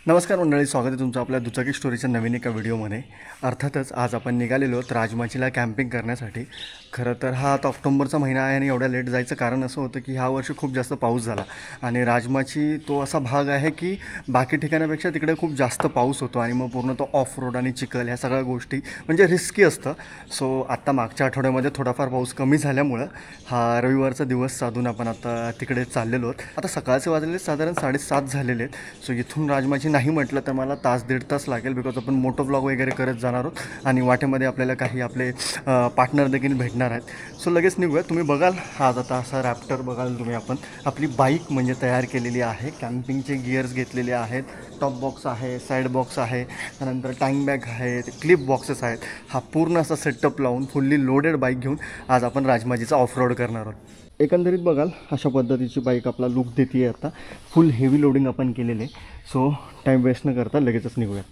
नमस्कार मंडळी, स्वागत आहे तुमचं आपल्या दुचाकी स्टोरीच्या नवीन एका व्हिडिओमध्ये. अर्थातच आज आपण निघालेलो आहोत राजमाचीला कॅम्पिंग करण्यासाठी. खरं तर हा आता ऑक्टोबरचा महिना आहे आणि एवढ्या लेट जायचं कारण असं होतं की ह्या वर्षी खूप जास्त पाऊस झाला आणि राजमाची तो असा भाग आहे की बाकी ठिकाणापेक्षा तिकडे खूप जास्त पाऊस होतो आणि मग पूर्ण तो ऑफ रोड आणि चिखल ह्या सगळ्या गोष्टी म्हणजे रिस्की असतं. सो आत्ता मागच्या आठवड्यामध्ये थोडाफार पाऊस कमी झाल्यामुळं हा रविवारचा दिवस साधून आपण आता तिकडे चाललेलो आहोत. आता सकाळचे वाजलेले साधारण 7:30 झालेले आहेत. सो इथून राजमाची नाही म्हटलं तर मला तास दीड तास लागेल, बिकॉज आपण मोटो ब्लॉग वगैरे करत जाणार आहोत आणि वाटेमध्ये आपल्याला काही आपले पार्टनर देखील भेटणार आहेत. सो लगेच निघूया. तुम्ही बघाल आज आता असा रॅप्टर बघाल तुम्ही. आपण आपली बाईक म्हणजे तयार केलेली आहे, कॅम्पिंगचे गिअर्स घेतलेले आहेत, टॉप बॉक्स आहे, साईड बॉक्स आहे, त्यानंतर टँक बॅग आहे, क्लिप बॉक्सेस आहेत. हा पूर्ण असा सेटअप लावून फुल्ली लोडेड बाईक घेऊन आज आपण राजमाचीचा ऑफ रोड करणार आहोत. एकंदरीत बघाल अशा पद्धतीची बाईक आपला लुक देते आहे. आता फुल हेवी लोडिंग आपण केलेले. सो टाईम वेस्ट न करता लगेचच निघूया.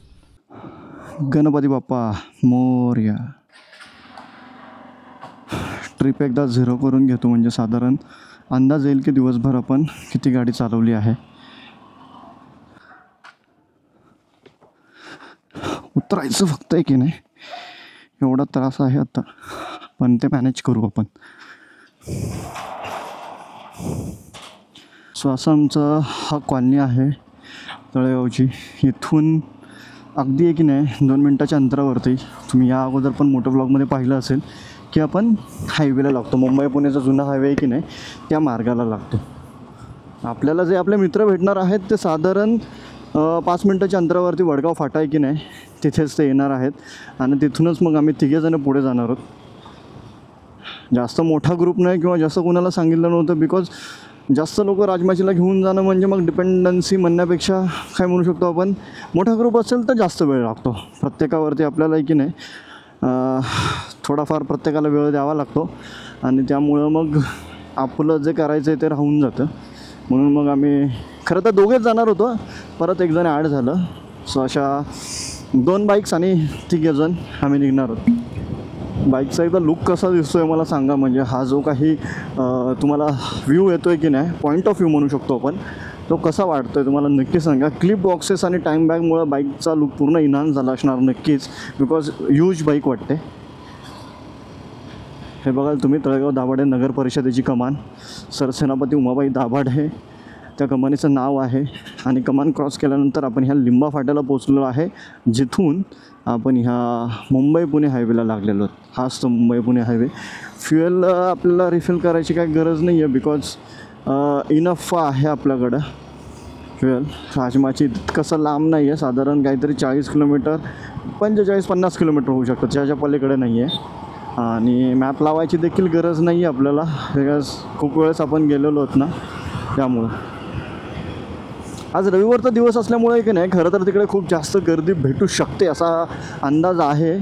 गणपती बाप्पा मोरया. ट्रिप एकदा झिरो करून घेतो म्हणजे साधारण अंदाज येईल की दिवसभर आपण किती गाडी चालवली आहे. उतरायचं फक्त आहे की नाही, एवढा त्रास आहे आता, पण ते मॅनेज करू आपण. सो असं आमचं हा कॉलनी आहे तळेगावची. इथून अगदी आहे की नाही 2 मिनटाच्या अंतरावरती. तुम्ही या अगोदर पण मोठं ब्लॉगमध्ये पाहिलं असेल की आपण हायवेला लागतो. मुंबई पुण्याचा जुना हायवे आहे की नाही, त्या मार्गाला लागतो. आपल्याला जे आपले मित्र भेटणार आहेत ते साधारण 5 मिनटाच्या अंतरावरती वडगाव फाटा आहे की नाही, तिथेच ते येणार आहेत आणि तिथूनच मग आम्ही तिघेजणं पुढे जाणार आहोत. जास्त मोठा ग्रुप नाही किंवा जास्त कोणाला सांगितलं नव्हतं, बिकॉज जास्त लोक राजमाचीला घेऊन जाणं म्हणजे मग डिपेंडन्सी म्हणण्यापेक्षा काय म्हणू शकतो आपण, मोठा ग्रुप असेल तर जास्त वेळ लागतो प्रत्येकावरती. आपल्याला की नाही थोडाफार प्रत्येकाला वेळ द्यावा लागतो आणि त्यामुळं मग आपलं जे करायचं आहे ते राहून जातं. म्हणून मग आम्ही खरं तर दोघेच जाणार होतो, परत एक जण ॲड झालं. सो अशा 2 बाईक्स आणि तिघेजण आम्ही निघणार आहोत. बाईकचा एकदा लुक कसा दिसतो आहे मला सांगा. म्हणजे हा जो काही तुम्हाला व्ह्यू येतो आहे की नाही, पॉईंट ऑफ व्ह्यू म्हणू शकतो आपण, तो कसा वाटतो आहे तुम्हाला नक्की सांगा. क्लिप बॉक्सेस आणि टँक बॅगमुळं बाईकचा लुक पूर्ण इन्हान्स झाला असणार नक्कीच, बिकॉज ह्यूज बाईक वाटते. हे बघाल तुम्ही, तळेगाव दाभाडे नगर परिषदेची कमान, सरसेनापती उमाबाई दाभाडे हे त्या कमानीचं नाव आहे. आणि कमान क्रॉस केल्यानंतर आपण ह्या लिंबा फाट्याला पोचलेलो आहे, जिथून आपण ह्या मुंबई पुणे हायवेला लागलेलो आहोत. हाच तो मुंबई पुणे हायवे. फ्युएल आपल्याला रिफिल करायची काही गरज नाही आहे, बिकॉज इनफ आहे आपल्याकडं फ्युएल. राजमाची कसं लांब नाही आहे, साधारण काहीतरी 40 किलोमीटर 45-50 किलोमीटर होऊ शकतं, त्याच्या पलीकडे नाही आहे. आणि मॅप लावायची देखील गरज नाही आहे आपल्याला, बिकॉज खूप वेळेस आपण गेलेलो आहोत ना, त्यामुळं. आज रविवारचा दिवस असल्यामुळे की नाही खरं तर तिकडे खूप जास्त गर्दी भेटू शकते असा अंदाज आहे.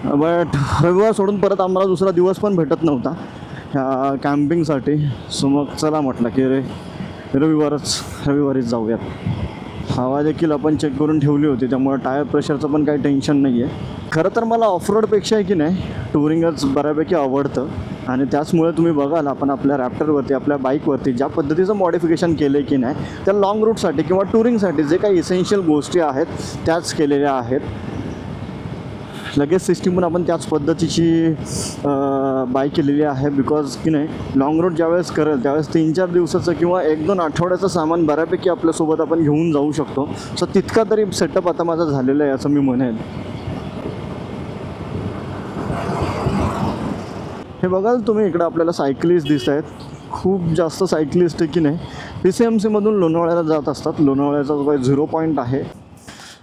बट रविवार सोडून परत आम्हाला दुसरा दिवस पण भेटत नव्हता ह्या कॅम्पिंगसाठी. सो मग चला म्हटलं की रविवारीच जाऊयात. हवा देखील आपण चेक करून ठेवली होती, त्यामुळे टायर प्रेशरचं पण काही टेन्शन नाही आहे. खरं तर मला ऑफरोडपेक्षा आहे की नाही टुरिंगच बऱ्यापैकी आवडतं आणि त्याचमुळे तुम्ही बघाल आपण आपल्या रॅप्टरवरती, आपल्या बाईकवरती ज्या पद्धतीचं मॉडिफिकेशन केलं आहे की नाही, त्या लाँग रूटसाठी किंवा टुरिंगसाठी जे काही इसेन्शियल गोष्टी आहेत त्याच केलेल्या आहेत. लगेच सिस्टीम पण आपण त्याच पद्धतीची बाय केलेली आहे, बिकॉज की नाही लाँग रूट ज्यावेळेस करेल त्यावेळेस 3-4 दिवसाचं किंवा 1-2 आठवड्याचं सामान बऱ्यापैकी आपल्यासोबत आपण घेऊन जाऊ शकतो. सो तितका तरी सेटअप आता माझा झालेला आहे असं मी म्हणेन. हे बघाल तुम्ही, इकडं आपल्याला सायकलिस्ट दिसत आहेत. खूप जास्त सायकलिस्ट आहे की नाही PCMCमधून लोणावळ्याला जात असतात. लोणावळ्याचा जो काही 0 पॉईंट आहे.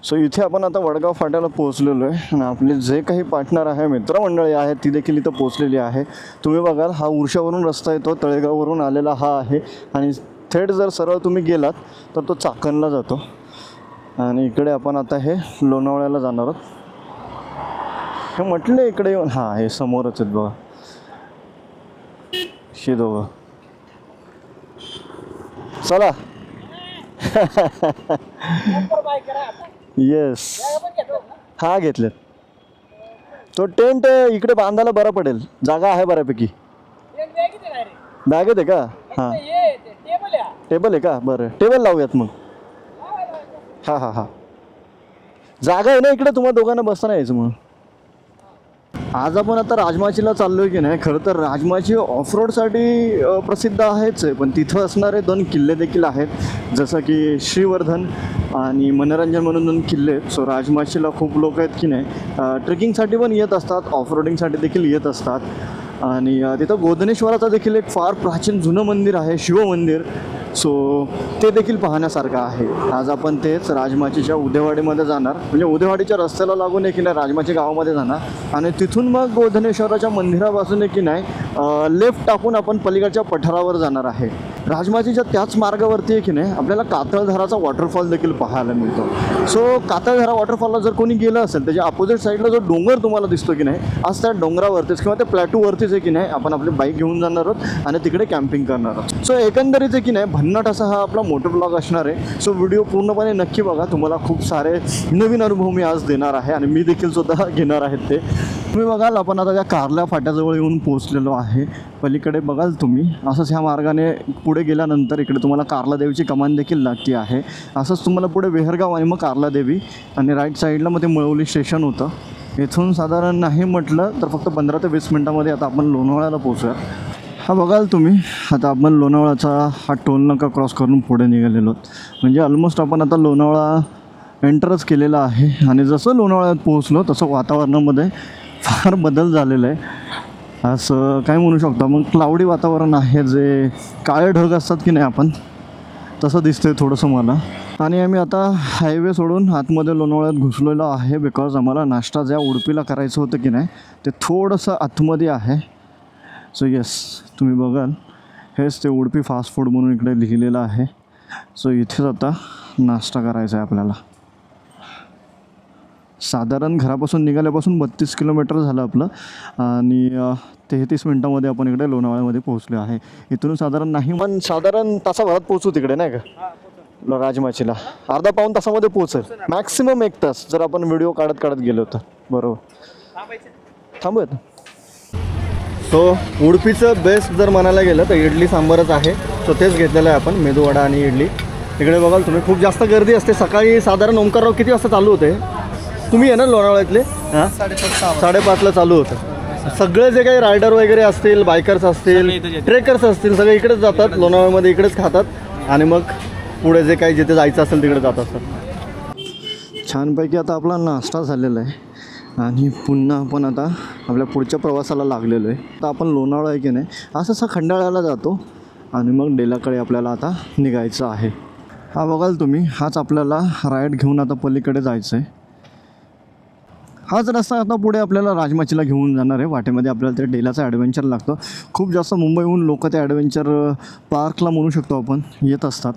सो इथे आपण आता वडगाव फाट्याला पोहोचलेलो आहे आणि आपले जे काही पार्टनर आहे, मित्रमंडळी आहेत, ती देखील इथं पोहोचलेली आहे. तुम्ही बघाल हा उर्शावरून रस्ता येतो, तळेगाववरून आलेला हा आहे आणि थेट जर सरळ तुम्ही गेलात तर तो चाकणला जातो. आणि इकडे आपण आता हे लोणावळ्याला जाणार आहोत. हे म्हटले इकडे येऊन, हां हे समोरच आहेत बघा शे दोघं. चला येस, हा घेतलेत. तो टेंट इकडे बांधायला बरा पडेल, जागा आहे बऱ्यापैकी. बॅग आहे का? हां टेबल आहे का? बरं टेबल लावूयात मग. हां हां हां, जागा आहे ना इकडे तुम्हाला दोघांना बसताना यायचं मग. आज आपण आता राजमाचीला चाललो आहे की नाही. खरं तर राजमाची ऑफरोडसाठी प्रसिद्ध आहेच आहे, पण तिथं असणारे 2 किल्ले देखील आहेत, जसं की श्रीवर्धन आणि मनोरंजन म्हणून 2 किल्ले आहेत. सो राजमाचीला खूप लोक आहेत की नाही, ट्रेकिंगसाठी पण येत असतात, ऑफरोडिंगसाठी देखील येत असतात. आणि तिथं गोधनेश्वराचं देखील एक फार प्राचीन जुनं मंदिर आहे, शिवमंदिर. सो ते देखील पाहण्यासारखं आहे. आज आपण तेच राजमाचीच्या उदेवाडीमध्ये जाणार, म्हणजे उदेवाडीच्या रस्त्याला लागून आहे की नाही राजमाची गावामध्ये जाणार आणि तिथून मग गोधनेश्वराच्या मंदिरापासून आहे की नाही लेफ्ट टाकून आपण पलीकडच्या पठारावर जाणार आहे. राजमाचीच्या त्याच मार्गावरती आहे की नाही आपल्याला कातळधाराचा वॉटरफॉल देखील पाहायला मिळतो. सो कातळधारा वॉटरफॉलला जर कोणी गेलं असेल त्याच्या अपोजिट साईडला जो डोंगर तुम्हाला दिसतो की नाही, आज त्या डोंगरावरतीच किंवा त्या प्लॅटूवरतीच आहे की नाही आपण आपली बाईक घेऊन जाणार आहोत आणि तिकडे कॅम्पिंग करणार आहोत. सो एकंदरीत आहे की नाही भन्नाट असा हा आपला मोटो ब्लॉग असणार आहे. सो व्हिडिओ पूर्णपणे नक्की बघा, तुम्हाला खूप सारे नवीन अनुभव मी आज देणार आहे आणि मी देखील स्वतः घेणार आहेत. ते तुम्ही बघाल. आपण आता त्या कारल्या फाट्याजवळ येऊन पोहोचलेलो आहे. पलीकडे बघाल तुम्ही असंच ह्या मार्गाने पुढे गेल्यानंतर इकडे तुम्हाला कारला देवीची कमान देखील लागते आहे. असंच तुम्हाला पुढे वेहरगाव आणि मग कारला देवी आणि राईट साईडला मग ते मळवली स्टेशन होतं. इथून साधारण नाही म्हटलं तर फक्त 15 ते 20 मिनटामध्ये आता आपण लोणावळ्याला पोहोचूया. हा बघाल तुम्ही, आता आपण लोणावळ्याचा हा टोल नाका क्रॉस करून पुढे निघालेलो आहोत. म्हणजे ऑलमोस्ट आपण आता लोणावळा एंटरच केलेला आहे. आणि जसं लोणावळ्यात पोहोचलो तसं वातावरणामध्ये फार बदल झालेला आहे, असं काय म्हणू शकतो. मग क्लाउडी वातावरण आहे, जे काळे ढग असतात की नाही आपण तसं दिसतंय थोडंसं मला. आणि आम्ही आता हायवे सोडून आतमध्ये लोणावळ्यात घुसलेलो आहे, बिकॉज आम्हाला नाश्ता ज्या उडपीला करायचं होतं की नाही ते थोडंसं आतमध्ये आहे. सो येस, तुम्ही बघाल हेच ते उडपी फास्ट फूड म्हणून इकडे लिहिलेलं आहे. सो इथेच आता नाश्ता करायचा आहे आपल्याला. साधारण घरापासून निघाल्यापासून 32 किलोमीटर झालं आपलं आणि 33 मिनटामध्ये आपण इकडे लोणावळ्यामध्ये पोहोचलो आहे. इथून साधारण नाही पण साधारण तासाभरात पोहोचू तिकडे, नाही का राजमाचीला. अर्धा पाऊण तासामध्ये पोहोचेल, मॅक्सिमम 1 तास जर आपण व्हिडिओ काढत गेलो तर. बरोबर, थांबूयात. सो उडपीचं बेस्ट जर म्हणायला गेलं तर इडली सांबारच आहे. सो तेच घेतलेलं आहे आपण, मेदूवडा आणि इडली. इकडे बघाल तुम्ही खूप जास्त गर्दी असते. सकाळी साधारण ओंकारराव किती वाजता चालू होते? तुम्ही आहे ना लोणावळ्यातले? हां, 5:30ला चालू होतं. सगळे जे काही रायडर वगैरे असतील, बायकर्स असतील, ट्रेकर्स असतील, सगळे इकडेच जातात लोणावळ्यामध्ये, इकडेच खातात आणि मग पुढे जे काही जिथे जायचं असेल तिकडे जात असतात. छानपैकी आता आपला नाश्ता झालेला आहे आणि पुन्हा आपण आता आपल्या पुढच्या प्रवासाला लागलेलो आहे. आता आपण लोणावळा आहे की नाही असं खंडाळ्याला जातो आणि मग डेलाकडे आपल्याला आता निघायचं आहे. हा बघाल तुम्ही, हाच आपल्याला राईड घेऊन आता पलीकडे जायचं आहे. हाच रस्ता आता पुढे आपल्याला राजमाचीला घेऊन जाणार आहे. वाटेमध्ये आपल्याला ते डेलाचा ॲडव्हेंचर लागतं. खूप जास्त मुंबईहून लोक ते ॲडव्हेंचर पार्कला म्हणू शकतो आपण येत असतात.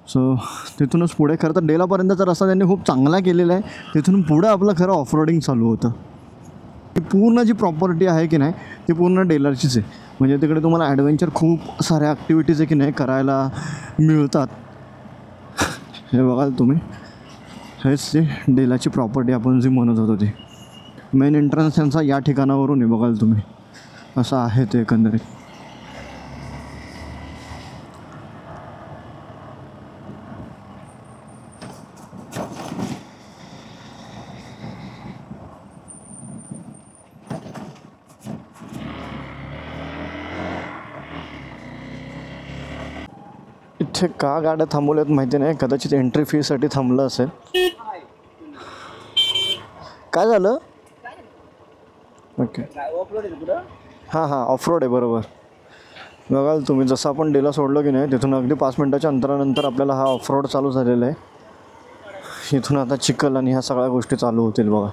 सो तिथूनच पुढे खरं तर डेलापर्यंतचा रस्ता त्यांनी खूप चांगला केलेला आहे. तिथून पुढे आपलं खरं ऑफरोडिंग चालू होतं. ही पूर्ण जी प्रॉपर्टी आहे की नाही ती पूर्ण डेलरचीच आहे. म्हणजे तिकडे तुम्हाला ॲडव्हेंचर खूप साऱ्या ॲक्टिव्हिटीज आहे की नाही करायला मिळतात. हे बघाल तुम्ही, हेच ते डेलाची प्रॉपर्टी आपण जी म्हणत होतो ती. मेन एंट्रन्स त्यांचा या ठिकाणावरून आहे बघाल तुम्ही. असं आहे ते एकंदरीत. इथे का गाड्या थांबवल्यात माहिती नाही, कदाचित एंट्री फीसाठी थांबलं असेल. काय झालं? ओके, हां हां ऑफरोड आहे बरोबर. बघाल तुम्ही, जसं आपण डेला सोडलो की नाही तिथून अगदी 5 मिनटाच्या अंतरानंतर आपल्याला हा ऑफरोड चालू झालेला आहे. इथून आता चिखल आणि ह्या सगळ्या गोष्टी चालू होतील बघा.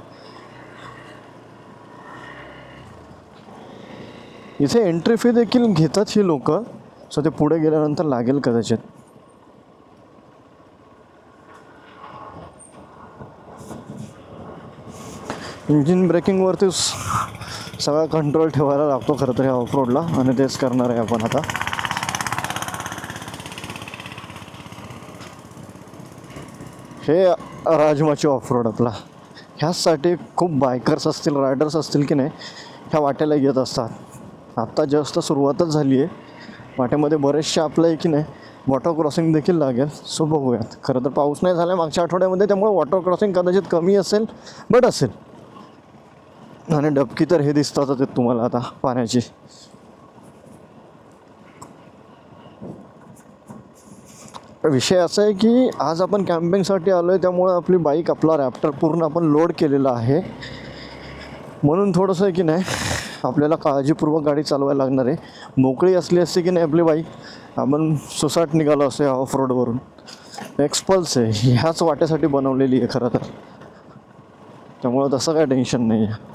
इथे एंट्री फी देखील घेतात ही लोक. सो ते पुढे गेल्यानंतर लागेल कदाचित. इंजिन ब्रेकिंगवरतीच सगळा कंट्रोल ठेवायला लागतो खरं तर ह्या ऑफरोडला आणि तेच करणार आहे आपण आता. हे राजमाची ऑफरोड आपला. ह्याचसाठी खूप बायकर्स असतील, रायडर्स असतील की नाही ह्या वाट्याला येत असतात. आत्ता जास्त सुरुवातच झाली आहे. वाट्यामध्ये बरेचसे आपलं आहे की नाही वॉटर क्रॉसिंग देखील लागेल. सो बघूयात. खरं तर पाऊस नाही झाला मागच्या आठवड्यामध्ये, त्यामुळे वॉटर क्रॉसिंग कदाचित कमी असेल, बट असेल. आणि डबकी तर हे दिसतातच आहेत तुम्हाला आता पाण्याची. विषय असा आहे की आज आपण कॅम्पिंगसाठी आलो आहे, त्यामुळं आपली बाईक, आपला रॅप्टर पूर्ण आपण लोड केलेला आहे. म्हणून थोडंसं आहे की नाही आपल्याला काळजीपूर्वक गाडी चालवायला लागणार आहे. मोकळी असली असते की नाही आपली बाईक, आपण सुसाट निघालो असतो ऑफ रोडवरून. एक्सपल्स आहे, ह्याच वाट्यासाठी बनवलेली आहे खरं तर, त्यामुळं तसं काय टेन्शन नाही आहे.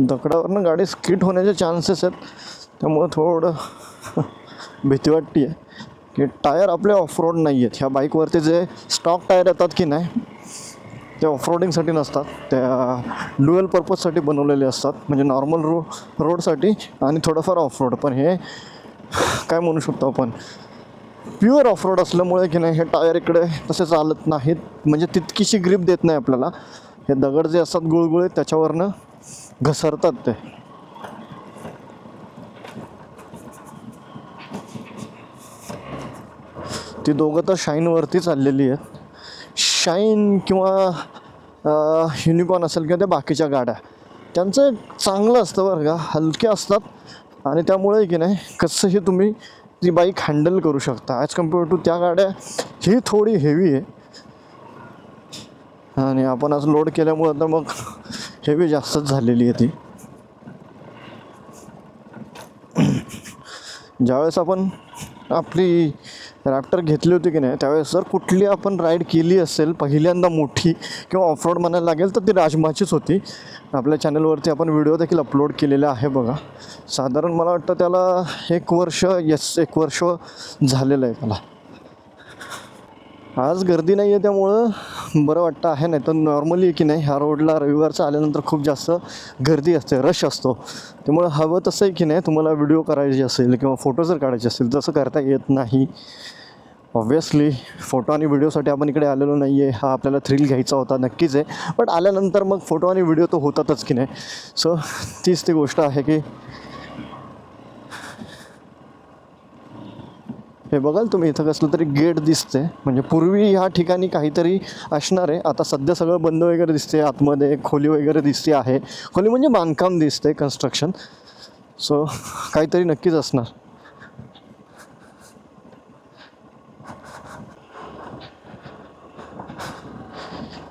दगडावरनं गाडी स्किट होण्याचे चान्सेस आहेत, त्यामुळं थोडं भीती वाटते आहे की टायर आपले ऑफरोड नाही आहेत. ह्या बाईकवरती जे स्टॉक टायर येतात की नाही ते ऑफरोडिंगसाठी नसतात, त्या ड्युअल पर्पजसाठी बनवलेले असतात. म्हणजे नॉर्मल रोडसाठी आणि थोडंफार ऑफरोड. पण हे काय म्हणू शकतो आपण, प्युअर ऑफरोड असल्यामुळे की नाही हे टायर इकडे तसे चालत नाहीत, म्हणजे तितकीशी ग्रिप देत नाही आपल्याला. हे दगड जे असतात गुळगुळे त्याच्यावरनं घसरतात ते. ती दोघं तर शाईनवरती चाललेली आहेत. शाईन किंवा युनिकॉर्न असेल किंवा त्या बाकीच्या गाड्या, त्यांचं एक चांगलं असतं बरं का, हलके असतात आणि त्यामुळे की नाही कसंही तुम्ही ती बाईक हँडल करू शकता. ॲज कम्पेअर टू त्या गाड्या ही थोडी हेवी आहे आणि आपण आज लोड केल्यामुळं तर मग हेवी जास्तच झालेली आहे ती. ज्यावेळेस आपण आपली रॅप्टर घेतली होती की नाही त्यावेळेस जर कुठली आपण राईड केली असेल पहिल्यांदा मोठी किंवा ऑफरोड म्हणायला लागेल तर ती राजमाचीच होती. आपल्या चॅनलवरती आपण व्हिडिओ देखील अपलोड केलेला आहे बघा. साधारण मला वाटतं त्याला 1 वर्ष, 1 वर्ष झालेलं आहे त्याला. आज गर्दी नाही आहे त्यामुळं बरं वाटतं आहे. नाही तर नॉर्मली की नाही ह्या रोडला रविवारचं आल्यानंतर खूप जास्त गर्दी असते, रश असतो. त्यामुळं हवं तसं आहे की नाही तुम्हाला व्हिडिओ करायची असेल किंवा फोटो जर काढायचे असेल तसं करता येत नाही. ऑब्व्हियसली फोटो आणि व्हिडिओसाठी आपण इकडे आलेलो नाही आहे. हा आपल्याला थ्रिल घ्यायचा होता नक्कीच आहे, बट आल्यानंतर मग फोटो आणि व्हिडिओ तर होतातच की नाही. सो तीच ती गोष्ट आहे की हे बघाल तुम्ही इथं कसलं तरी गेट दिसते, म्हणजे पूर्वी ह्या ठिकाणी काहीतरी असणार आहे. आता सध्या सगळं बंद वगैरे दिसते. आतमध्ये खोली वगैरे दिसते आहे. खोली म्हणजे बांधकाम दिसते, कन्स्ट्रक्शन. सो काहीतरी नक्कीच असणार.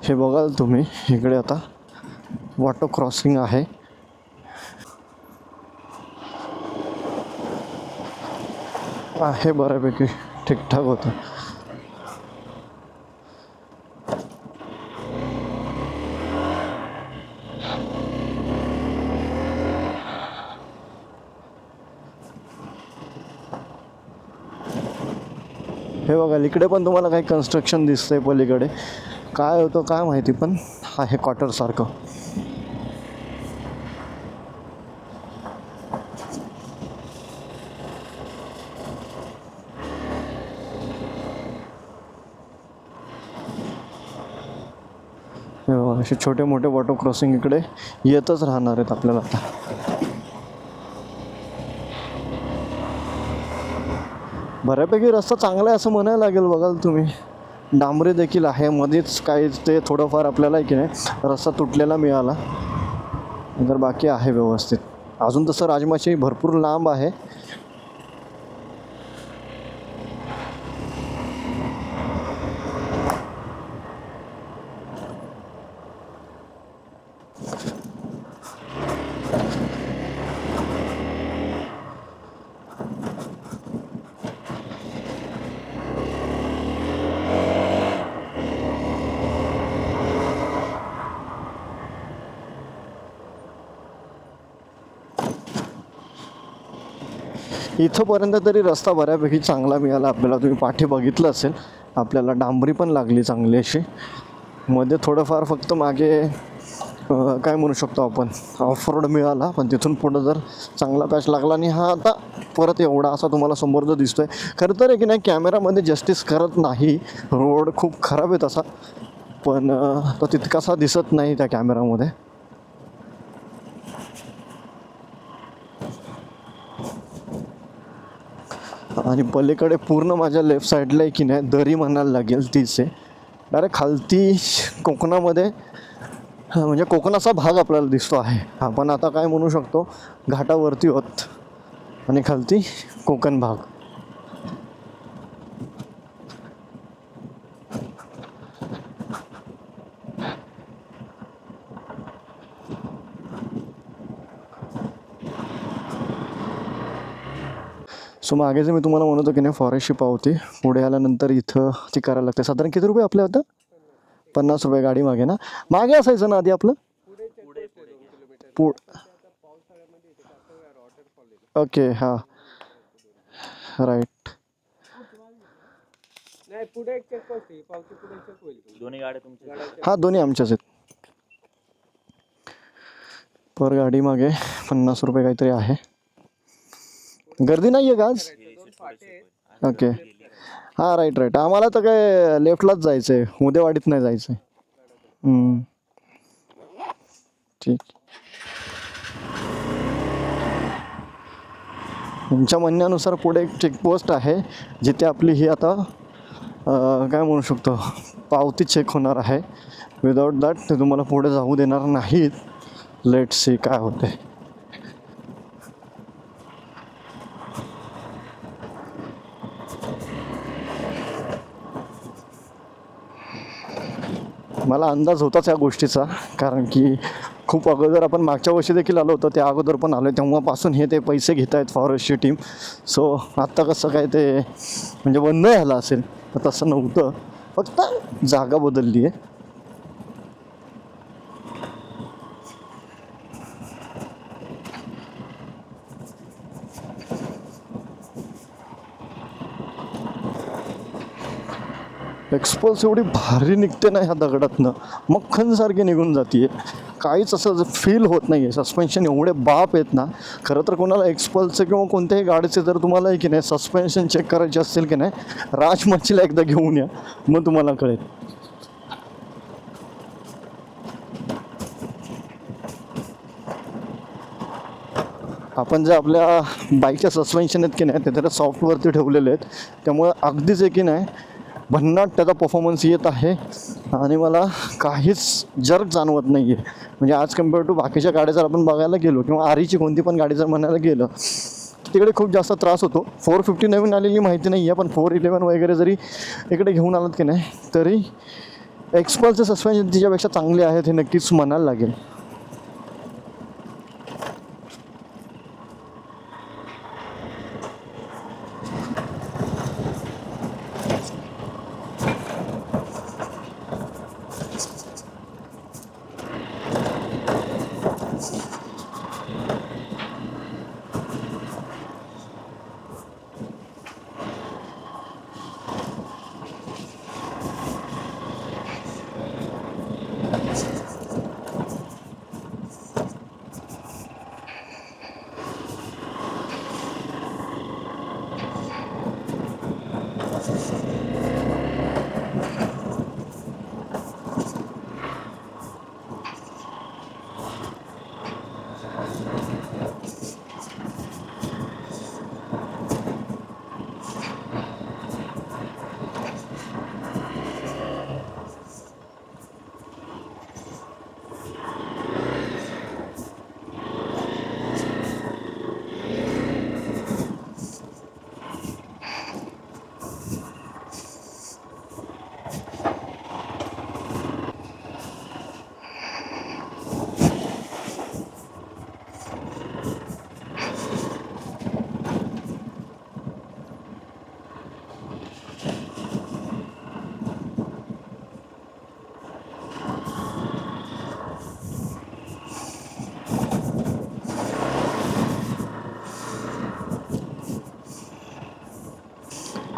हे बघाल तुम्ही इकडे आता वॉटर क्रॉसिंग आहे. आहे बऱ्यापैकी ठीकठाक होतं. हे बघा इकडे पण तुम्हाला काही कन्स्ट्रक्शन दिसतंय पलीकडे. काय होतं काय माहिती, पण आहे क्वार्टरसारखं. असे छोटे मोठे वॉटर क्रॉसिंग इकडे येतच राहणार आहेत आपल्याला आता. बऱ्यापैकी रस्ता चांगला आहे असं म्हणायला लागेल. बघाल तुम्ही डांबरे देखील आहे. मध्येच काही ते थोडंफार आपल्याला की नाही रस्ता तुटलेला मिळाला, तर बाकी आहे व्यवस्थित. अजून तसं राजमाची भरपूर लांब आहे. इथंपर्यंत तरी रस्ता बऱ्यापैकी चांगला मिळाला आपल्याला. तुम्ही पाठी बघितलं असेल, आपल्याला डांबरी पण लागली चांगली अशी. मध्ये थोडंफार फक्त मागे काय म्हणू शकतो आपण ऑफ रोड मिळाला, पण तिथून पुढं जर चांगला पॅच लागला. आणि हा आता परत एवढा असा तुम्हाला समोर जो दिसतोय, खरं तर आहे की नाही कॅमेरामध्ये जस्टिस करत नाही. रोड खूप खराब आहे तसा, पण तो तितकासा दिसत नाही त्या कॅमेरामध्ये. आणि पलीकडे पूर्ण माझ्या लेफ्ट साईडला आहे की नाही दरी म्हणायला लागेल तीच आहे. डायरेक्ट खालती कोकणामध्ये म्हणजे कोकणाचा भाग आपल्याला दिसतो आहे. आपण आता काय म्हणू शकतो, घाटावरती होत आणि खालती कोकण भाग. सो मागे जे मी तुम्हाला म्हणत होतो की नाही फॉरेस्टची पावती पुढे आल्यानंतर इथं ती करायला लागते. साधारण किती रुपये आपल्या आता? 50 रुपये गाडी मागे ना. मागे असायचं ना आधी आपलं ओके हां राईट. हां दोन्ही आमच्याच आहेत. पर गाडी मागे 50 रुपये काहीतरी आहे. गर्दी नाही आहे का आज? ओके हां राईट. आम्हाला तर काय लेफ्टलाच जायचं आहे, उद्यावाडीत नाही जायचं आहे. ठीक. तुमच्या म्हणण्यानुसार पुढे एक चेकपोस्ट आहे जिथे आपली ही आता काय म्हणू शकतो पावती चेक होणार आहे. विदाऊट दॅट ते तुम्हाला पुढे जाऊ देणार नाहीत. लेट सी काय होते. मला अंदाज होताच या गोष्टीचा, कारण की खूप अगोदर आपण मागच्या वर्षी देखील आलो होतो, त्या अगोदर पण आलो आहे, तेव्हापासून हे ते पैसे घेत आहेत फॉरेस्टची टीम. सो आत्ता कसं काय ते म्हणजे बंद झालं असेल, तर तसं नव्हतं, फक्त जागा बदलली आहे. एक्सपल्स एवढी भारी निघते ना ह्या दगडातनं, मक्खनसारखी निघून जाते. काहीच असं फील होत नाही आहे. सस्पेन्शन एवढे बाप आहेत ना. खरं तर कोणाला एक्सपल्सचं किंवा कोणत्याही गाडीचे जर तुम्हाला आहे की नाही सस्पेन्शन चेक करायचे असेल की नाही, राजमाचीला एकदा घेऊन या, मग तुम्हाला कळेल. आपण जे आपल्या बाईकच्या सस्पेन्शन आहेत की नाही ते तर सॉफ्टवरती ठेवलेले आहेत, त्यामुळे अगदीच आहे की नाही भन्नाट त्याचा परफॉर्मन्स येत आहे. आणि मला काहीच जर्क जाणवत नाही आहे. म्हणजे आज कम्पेअर टू बाकीच्या गाड्या जर आपण बघायला गेलो किंवा आरीची कोणती पण गाडी जर म्हणायला गेलं तिकडे खूप जास्त त्रास होतो. 450 नवीन आलेली माहिती नाही आहे, पण 411 वगैरे जरी इकडे घेऊन आलात की नाही तरी एक्सपल्सचे सस्पेन्शन तिच्यापेक्षा चांगले आहेत हे नक्कीच म्हणायला लागेल.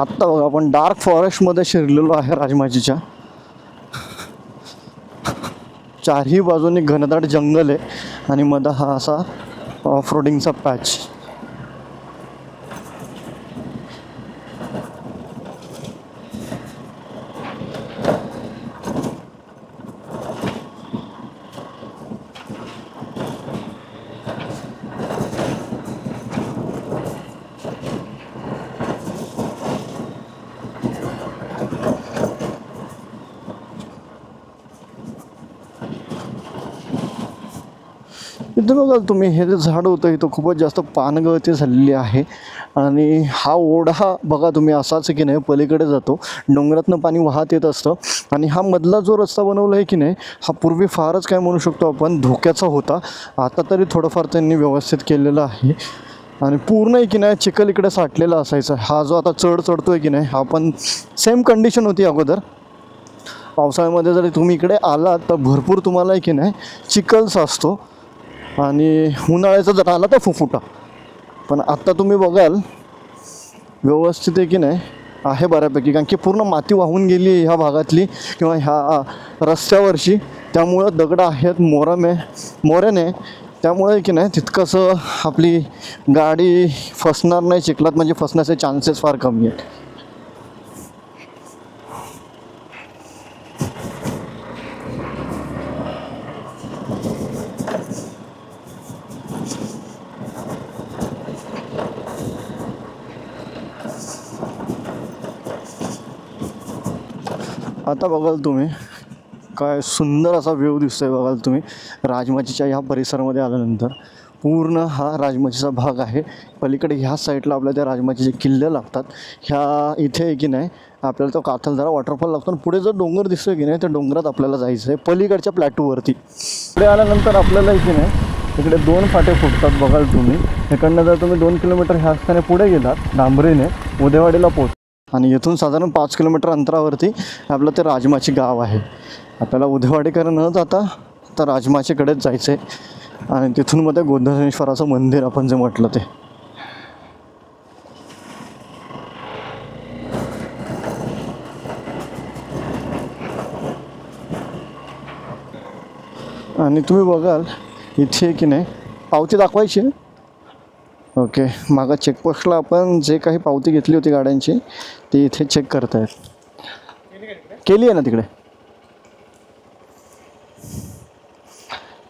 आत्ता बघा आपण डार्क फॉरेस्टमध्ये शिरलेलो आहे राजमाचीच्या. चारही बाजूनी घनदाट जंगल आहे आणि मध्ये हा असा ऑफ रोडिंगचा पॅच. इथं बघाल तुम्ही हे जे झाड होतं इथं खूपच जास्त पानगळती झालेली आहे आणि हा ओढा बघा तुम्ही असाच की नाही पलीकडे जातो, डोंगरातनं पाणी वाहत येत असतं आणि हा मधला जो रस्ता बनवला आहे की नाही हा पूर्वी फारच काय म्हणू शकतो आपण धोक्याचा होता. आता तरी थोडंफार त्यांनी व्यवस्थित केलेलं आहे आणि पूर्ण आहे की नाही चिखल इकडे साठलेला असायचा. हा जो आता चढतो आहे की नाही हा पण सेम कंडिशन होती अगोदर. पावसाळ्यामध्ये जरी तुम्ही इकडे आलात तर भरपूर तुम्हाला आहे की नाही चिखलच असतो आणि उन्हाळ्याचा जर आला तर फुफुटा. पण आत्ता तुम्ही बघाल व्यवस्थित आहे की नाही आहे बऱ्यापैकी, कारण की पूर्ण माती वाहून गेली आहे ह्या भागातली किंवा ह्या रस्त्यावरची. त्यामुळं दगडं आहेत मोऱ्याने, त्यामुळे की नाही तितकंसं आपली गाडी फसणार नाही चिखलात, म्हणजे फसण्याचे चान्सेस फार कमी आहेत. आता बघाल तुम्ही काय सुंदर असा व्ह्यू दिसतोय. बघाल तुम्ही राजमाचीच्या ह्या परिसरामध्ये आल्यानंतर पूर्ण हा राजमाचीचा भाग आहे. पलीकडे ह्या साईडला आपल्या त्या राजमाचीचे किल्ले लागतात. ह्या इथे की नाही आपल्याला तो काथलधारा वॉटरफॉल लागतो आणि पुढे जो डोंगर दिसतोय की नाही त्या डोंगरात आपल्याला जायचं आहे पलीकडच्या प्लॅटूवरती. पुढे आल्यानंतर आपल्याला की नाही इकडे 2 फाटे फुटतात. बघाल तुम्ही इकडनं जर तुम्ही 2 किलोमीटर ह्या रस्त्याने पुढे गेलात डांबरीने उदेवाडीला पोहोच आणि इथून साधारण 5 किलोमीटर अंतरावरती आपलं ते राजमाची गाव आहे. आपल्याला उदेवाडीकडे न जाता तर राजमाचीकडेच जायचं आहे आणि तिथून मध्ये गोधनेश्वराचं मंदिर आपण जे म्हटलं ते. आणि तुम्ही बघाल इथे की नाही पावती दाखवायची. ओके, मागं चेकपोस्टला आपण जे काही पावती घेतली होती गाड्यांची ती इथे चेक करतायत. केली आहे ना तिकडे.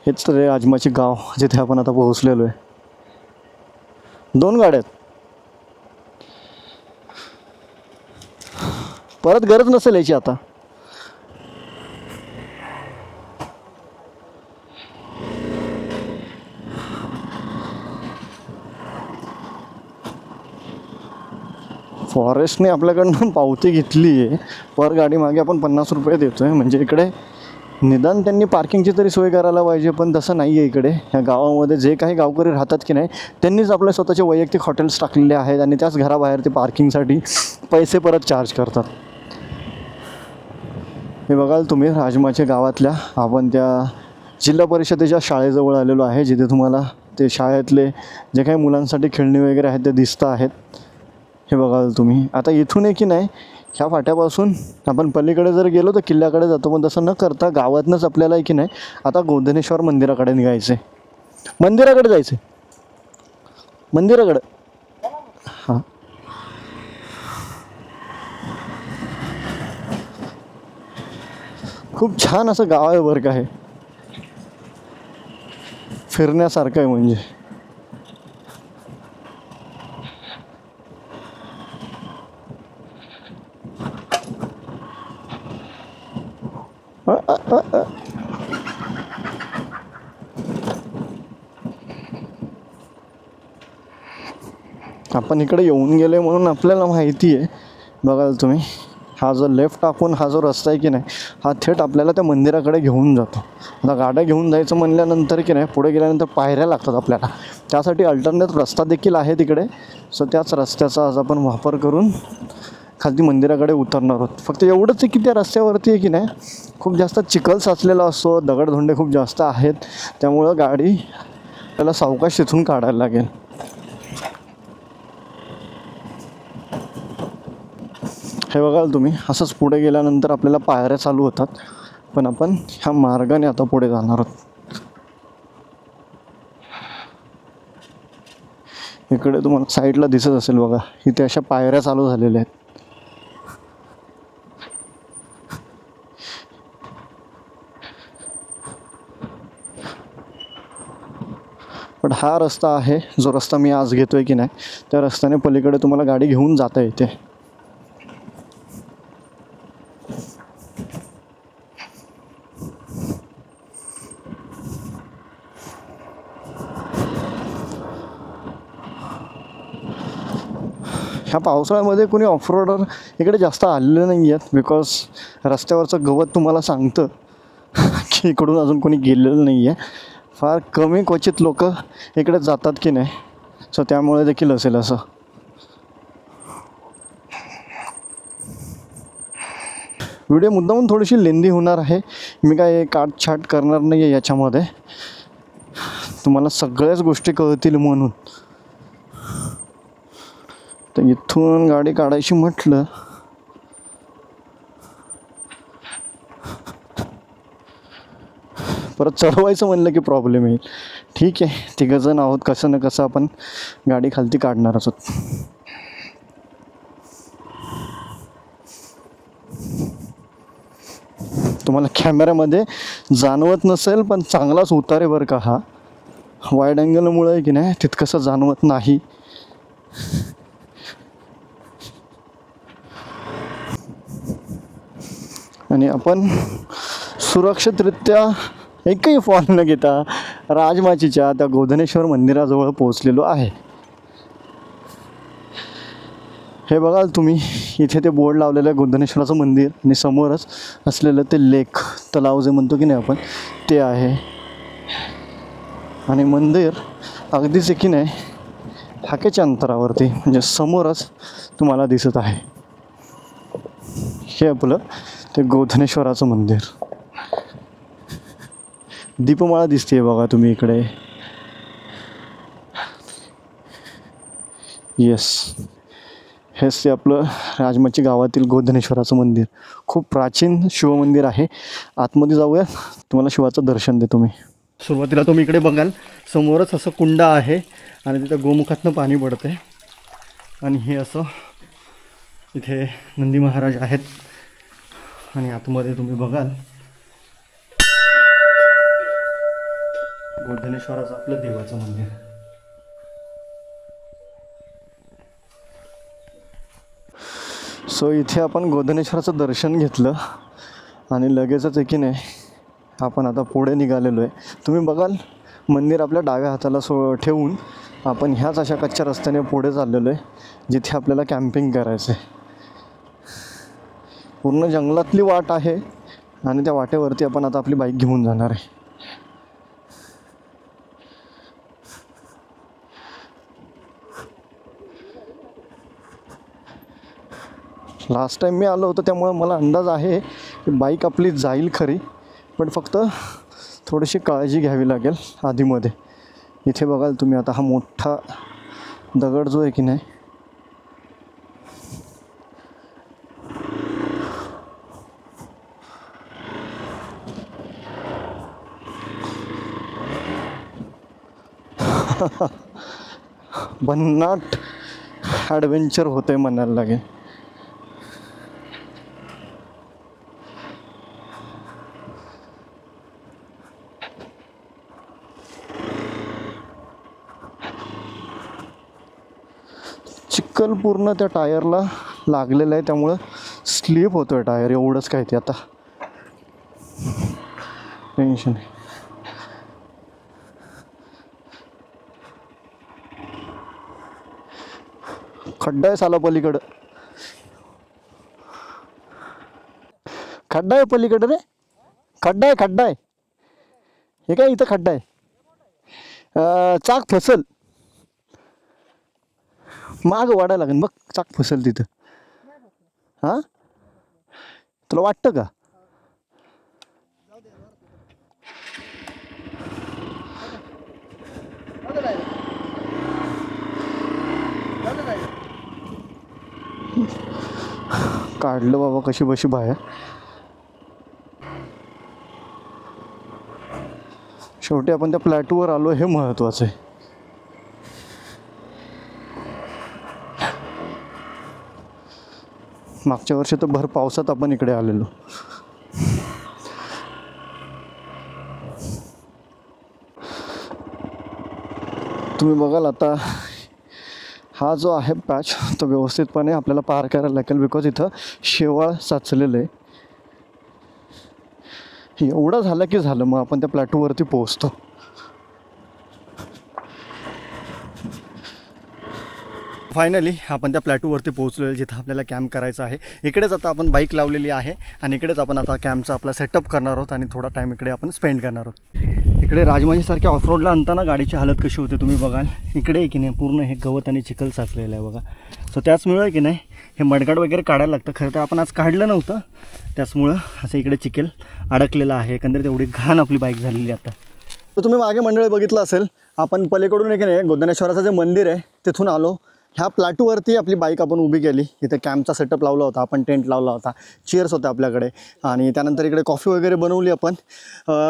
हेच तर राजमाची गाव जिथे आपण आता पोहोचलेलो आहे. 2 गाड्या आहेत. परत गरज नसेल याची आता. फॉरेस्टने आपल्याकडनं पावती घेतली आहे. पर गाडी मागे आपण 50 रुपये देतो आहे. म्हणजे इकडे निदान त्यांनी पार्किंगची तरी सोय करायला पाहिजे, पण तसं नाही आहे इकडे. ह्या गावामध्ये जे काही गावकरी राहतात की नाही त्यांनीच आपल्या स्वतःचे वैयक्तिक हॉटेल्स टाकलेले आहेत आणि त्याच घराबाहेर ते पार्किंगसाठी पैसे परत चार्ज करतात. हे बघाल तुम्ही राजमाच्या गावातल्या आपण त्या जिल्हा परिषदेच्या शाळेजवळ आलेलो आहे, जिथे तुम्हाला ते शाळेतले जे काही मुलांसाठी खेळणी वगैरे आहेत ते दिसत आहेत. हे बघाल तुम्ही आता इथून आहे की नाही ह्या फाट्यापासून आपण पलीकडे जर गेलो तर किल्ल्याकडे जातो, पण तसं न करता गावातनंच आपल्याला आहे की नाही आता गोधनेश्वर मंदिराकडे निघायचं आहे. मंदिराकडे जायचं आहे. मंदिराकडे हां खूप छान असं गाव आहे बरं का. हे फिरण्यासारखं आहे म्हणजे. आपण इकडे येऊन गेले म्हणून आपल्याला माहिती आहे. बघाल तुम्ही हा जो लेफ्ट टाकून हा जो रस्ता आहे की नाही हा थेट आपल्याला त्या मंदिराकडे घेऊन जातो. आता गाड्या घेऊन जायचं म्हणल्यानंतर की नाही पुढे गेल्यानंतर पायऱ्या लागतात आपल्याला. त्यासाठी अल्टरनेट रस्ता देखील आहे तिकडे. सो त्याच रस्त्याचा आज आपण वापर करून खाली मंदिराकडे उतरणार आहोत. फक्त एवढंच आहे की त्या रस्त्यावरती आहे की नाही खूप जास्त चिखल साचलेला असतो, दगडधोंडे खूप जास्त आहेत. त्यामुळं गाडी त्याला सावकाश तिथून काढायला लागेल. हे बघाल तुम्ही, असंच पुढे गेल्यानंतर आपल्याला पायऱ्या चालू होतात, पण आपण ह्या मार्गाने आता पुढे जाणार आहोत. इकडे तुम्हाला साईडला दिसत असेल बघा, इथे अशा पायऱ्या चालू झालेल्या आहेत. पण हा रस्ता आहे, जो रस्ता मी आज घेतोय की नाही, त्या रस्त्याने पलीकडे तुम्हाला गाडी घेऊन जाता येते. ह्या पावसाळ्यामध्ये कोणी ऑफरोडर इकडे जास्त आलेलं नाही आहेत, बिकॉज रस्त्यावरचं गवत तुम्हाला सांगतं की इकडून अजून कोणी गेलेलं नाही आहे. फार कमी क्वचित लोक इकडे जातात की नाही, सो त्यामुळे देखील असेल असं. व्हिडिओ मुद्दामून थोडीशी लेंदी होणार आहे, मी काय काटछाट करणार नाही आहे याच्यामध्ये, तुम्हाला सगळ्याच गोष्टी कळतील म्हणून. तर इथून गाडी काढायची म्हटलं परत चढवायचं म्हणलं की प्रॉब्लेम येईल. ठीक आहे, तिघंजण आहोत, कसं ना कसं आपण गाडी खालती काढणारच आहोत. तुम्हाला कॅमेऱ्यामध्ये जाणवत नसेल, पण चांगलाच उतार आहे बरं का हा. वाईड अँगलमुळे आहे की नाही तितकंसं जाणवत नाही. आणि आपण सुरक्षितरित्या एकही फॉल न घेता राजमाचीच्या त्या गोधनेश्वर मंदिराजवळ पोहोचलेलो आहे. हे बघाल तुम्ही, इथे ते बोर्ड लावलेलं आहे गोधनेश्वराचं मंदिर, आणि समोरच असलेलं ते लेक, तलाव जे म्हणतो की नाही आपण, ते आहे. आणि मंदिर अगदीच की नाही हाकेच्या अंतरावरती, म्हणजे समोरच तुम्हाला दिसत आहे. हे आपलं ते गोधनेश्वराचं मंदिर. दीपमाळा दिसते बघा तुम्ही इकडे. येस, हेच ते आपलं राजमाची गावातील गोधनेश्वराचं मंदिर. खूप प्राचीन शिवमंदिर आहे. आतमध्ये जाऊया, तुम्हाला शिवाचं दर्शन देतो मी. सुरुवातीला तुम्ही इकडे बघाल, समोरच असं कुंड आहे आणि तिथं गोमुखातनं पाणी पडते. आणि हे असं इथे नंदी महाराज आहेत. आणि आतमध्ये तुम्ही बघाल गोधनेश्वराचं आपलं देवाचं मंदिर. सो इथे आपण गोधनेश्वराचं दर्शन घेतलं आणि लगेचच की नाही आपण आता पुढे निघालेलो आहे. तुम्ही बघाल मंदिर आपल्या डाव्या हाताला ठेवून आपण ह्याच अशा कच्च्या रस्त्याने पुढे चाललेलो आहे, जिथे आपल्याला कॅम्पिंग करायचं आहे. पूर्ण जंगलातली वाट आहे आणि त्या वाटेवरती आपण आता आपली बाईक घेऊन जाणार आहे. लास्ट टाईम मी आलो होतो त्यामुळे मला अंदाज आहे की बाईक आपली जाईल खरी, पण फक्त थोडीशी काळजी घ्यावी लागेल आधीमध्ये. इथे बघाल तुम्ही आता हा मोठा दगड जो आहे की नाही, भन्नाट ॲडव्हेंचर होतं आहे म्हणायला लागेल. चिखल पूर्ण त्या टायरला लागलेलं आहे, त्यामुळं स्लिप होतो आहे टायर, एवढंच काय ते. आता टेन्शन आहे. खड्डा आहे साला पलीकडं, खड्डा आहे पलीकडं रे, खड्डा आहे, खड्डा आहे. हे काय इथं खड्डा आहे, चाक फसल, माग वाढायला लागेल बघ, चाक फसल तिथं. हां, तुला वाटतं का? काढलं बाबा कशी बशी बाहेर. शेवटी आपण त्या प्लॅटूवर आलो हे महत्त्वाचं आहे. मागच्या वर्षी तर भर पावसात आपण इकडे आलेलो. तुम्ही बघाल आता हा जो आहे पॅच तो व्यवस्थितपणे आपल्याला पार करायला लागेल, बिकॉज इथं शेवाळ साचलेलं आहे. एवढं झालं की झालं, मग आपण त्या प्लॅटूवरती पोहोचतो. फायनली आपण त्या प्लॅटूवरती पोहोचलो आहे जिथं आपल्याला कॅम्प करायचा आहे. इकडेच आता आपण बाईक लावलेली आहे आणि इकडेच आपण आता कॅम्पचा आपला सेटअप करणार आहोत आणि थोडा टाईम इकडे आपण स्पेंड करणार आहोत. इकडे राजमाजीसारख्या ऑफरोडला आणताना गाडीची हालत कशी होते तुम्ही बघाल. इकडे की नाही पूर्ण हे गवत आणि चिखल साचलेलं आहे बघा. सो त्याचमुळं की नाही हे मडगाड वगैरे काढायला लागतं. खरं तर आपण आज काढलं नव्हतं, त्याचमुळं असं इकडे चिखल अडकलेलं आहे. एकंदरीत एवढी घाण आपली बाईक झालेली आता. तर तुम्ही मागे मंडळी बघितलं असेल, आपण पलीकडून एक नाही गोदनेश्वराचं जे मंदिर आहे तिथून आलो. ह्या प्लॅटूवरती आपली बाईक आपण उभी केली. इथे कॅम्पचा सेटअप लावला होता आपण, टेंट लावला होता, चेअर्स होत्या आपल्याकडे आणि त्यानंतर इकडे कॉफी वगैरे बनवली आपण.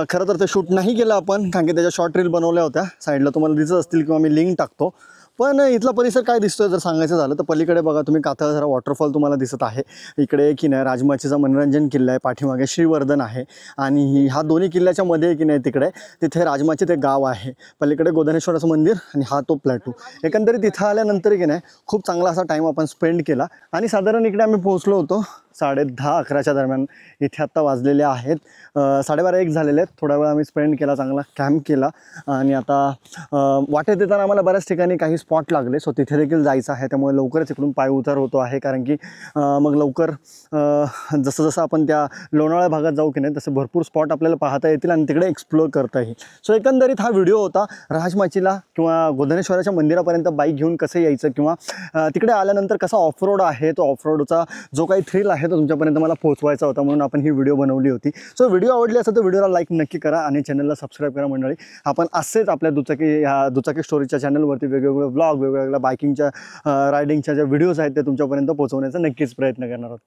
खरं तर ते शूट नाही केलं आपण, कारण की त्याच्या शॉर्ट रील बनवल्या होत्या. साईडला तुम्हाला दिसत असतील किंवा मी लिंक टाकतो. पण इथला परिसर काय दिसतोय जर सांगायचं झालं तर पलीकडे बघा तुम्ही कातळझरा वॉटरफॉल तुम्हाला दिसत आहे. इकडे की नाही राजमाचीचा मनोरंजन किल्ला आहे, पाठीमागे श्रीवर्धन आहे आणि ह्या दोन्ही किल्ल्याच्या मध्ये की नाही तिथे राजमाची ते गाव आहे. पलीकडे गोदनेश्वराचं मंदिर आणि हा तो प्लॅटू. एकंदरीत इथं आल्यानंतर की नाही खूप चांगला असा टाईम आपण स्पेंड केला आणि साधारण इकडे आम्ही पोहोचलो होतो 10:30-11च्या दरम्यान. इथे आत्ता वाजलेले आहेत 12:30-1 झालेले आहेत. थोडा वेळ आम्ही स्पेंड केला, चांगला कॅम्प केला आणि आता वाटेत येताना आम्हाला बऱ्याच ठिकाणी काही स्पॉट लागले. सो तिथे देखील जायचं आहे, त्यामुळे लवकरच इकडून पाय उतार होतो आहे. कारण की मग लवकर जसं जसं आपण त्या लोणावळा भागात जाऊ की नाही तसे भरपूर स्पॉट आपल्याला पाहता येतील आणि तिकडे एक्सप्लोअर करता येईल. सो एकंदरीत हा व्हिडिओ होता राजमाचीला किंवा गोदनेश्वराच्या मंदिरापर्यंत बाईक घेऊन कसं यायचं किंवा तिकडे आल्यानंतर कसा ऑफरोड आहे, तो ऑफरोडचा जो काही थ्रिल आहे तो तुमच्यापर्यंत मला पोहोचवायचा होता, म्हणून आपण ही व्हिडिओ बनवली होती. सो व्हिडिओ आवडली असेल तर व्हिडिओला लाईक नक्की करा आणि चॅनलला सबस्क्राईब करा मंडळी. आपण असेच आपल्या दुचाकी स्टोरीच्या चॅनलवरती वेगवेगळे व्लॉग, वेगवेगळ्या बायकिंगच्या रायडिंगच्या ज्या व्हिडिओज आहेत ते तुमच्यापर्यंत पोहोचवण्याचा नक्कीच प्रयत्न करणार आहोत.